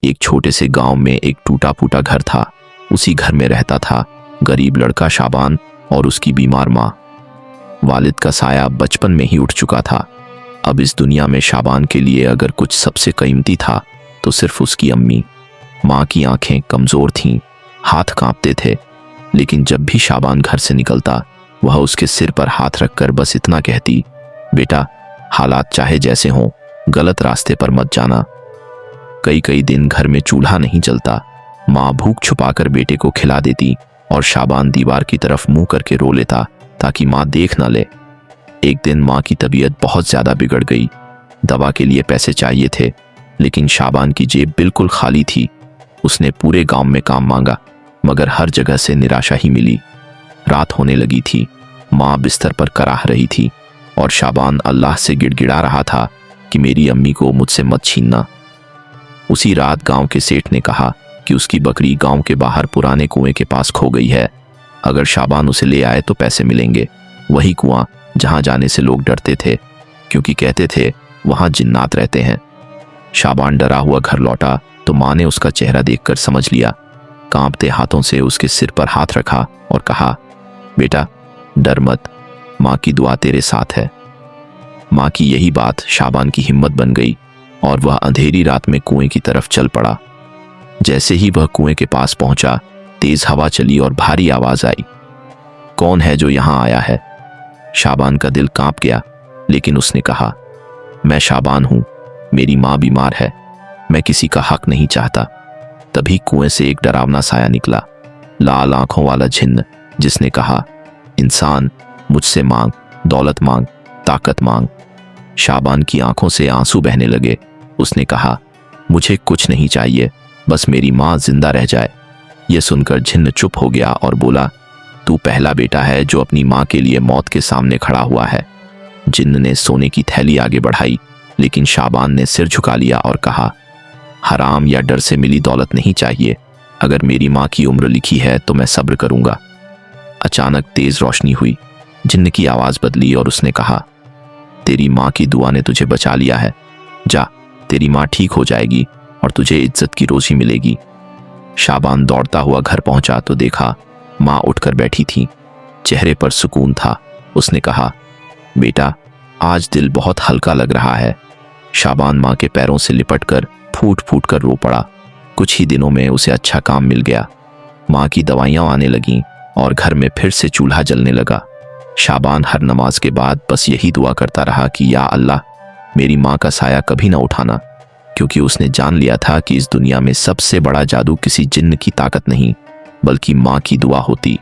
एक छोटे से गांव में एक टूटा फूटा घर था। उसी घर में रहता था गरीब लड़का शाबान और उसकी बीमार माँ। वालिद का साया बचपन में ही उठ चुका था। अब इस दुनिया में शाबान के लिए अगर कुछ सबसे कीमती था तो सिर्फ उसकी अम्मी। माँ की आंखें कमजोर थीं, हाथ कांपते थे, लेकिन जब भी शाबान घर से निकलता वह उसके सिर पर हाथ रखकर बस इतना कहती, बेटा, हालात चाहे जैसे हों, गलत रास्ते पर मत जाना। कई कई दिन घर में चूल्हा नहीं जलता। माँ भूख छुपाकर बेटे को खिला देती और शाबान दीवार की तरफ मुंह करके रो लेता ताकि माँ देख ना ले। एक दिन माँ की तबीयत बहुत ज्यादा बिगड़ गई। दवा के लिए पैसे चाहिए थे, लेकिन शाबान की जेब बिल्कुल खाली थी। उसने पूरे गांव में काम मांगा, मगर हर जगह से निराशा ही मिली। रात होने लगी थी। माँ बिस्तर पर कराह रही थी और शाबान अल्लाह से गिड़गिड़ा रहा था कि मेरी अम्मी को मुझसे मत छीनना। उसी रात गांव के सेठ ने कहा कि उसकी बकरी गांव के बाहर पुराने कुएं के पास खो गई है। अगर शाबान उसे ले आए तो पैसे मिलेंगे। वही कुआं जहां जाने से लोग डरते थे, क्योंकि कहते थे वहां जिन्नात रहते हैं। शाबान डरा हुआ घर लौटा तो माँ ने उसका चेहरा देखकर समझ लिया। कांपते हाथों से उसके सिर पर हाथ रखा और कहा, बेटा, डर मत, माँ की दुआ तेरे साथ है। माँ की यही बात शाबान की हिम्मत बन गई और वह अंधेरी रात में कुएं की तरफ चल पड़ा। जैसे ही वह कुएं के पास पहुंचा, तेज हवा चली और भारी आवाज आई, कौन है जो यहां आया है? शाबान का दिल कांप गया, लेकिन उसने कहा, मैं शाबान हूं, मेरी माँ बीमार है, मैं किसी का हक नहीं चाहता। तभी कुएं से एक डरावना साया निकला, लाल आंखों वाला जिन्न, जिसने कहा, इंसान, मुझसे मांग, दौलत मांग, ताकत मांग। शाबान की आंखों से आंसू बहने लगे। उसने कहा, मुझे कुछ नहीं चाहिए, बस मेरी माँ जिंदा रह जाए। यह सुनकर जिन्न चुप हो गया और बोला, तू पहला बेटा है जो अपनी माँ के लिए मौत के सामने खड़ा हुआ है। जिन्न ने सोने की थैली आगे बढ़ाई, लेकिन शाबान ने सिर झुका लिया और कहा, हराम या डर से मिली दौलत नहीं चाहिए। अगर मेरी माँ की उम्र लिखी है तो मैं सब्र करूंगा। अचानक तेज रोशनी हुई। जिन्न की आवाज बदली और उसने कहा, तेरी माँ की दुआ ने तुझे बचा लिया है। जा, तेरी माँ ठीक हो जाएगी और तुझे इज्जत की रोजी मिलेगी। शाबान दौड़ता हुआ घर पहुंचा तो देखा माँ उठकर बैठी थी। चेहरे पर सुकून था। उसने कहा, बेटा, आज दिल बहुत हल्का लग रहा है। शाबान माँ के पैरों से लिपटकर फूट फूट कर रो पड़ा। कुछ ही दिनों में उसे अच्छा काम मिल गया। माँ की दवाइयाँ आने लगीं और घर में फिर से चूल्हा जलने लगा। शाबान हर नमाज के बाद बस यही दुआ करता रहा कि या अल्लाह, मेरी माँ का साया कभी ना उठाना, क्योंकि उसने जान लिया था कि इस दुनिया में सबसे बड़ा जादू किसी जिन्न की ताकत नहीं, बल्कि माँ की दुआ होती।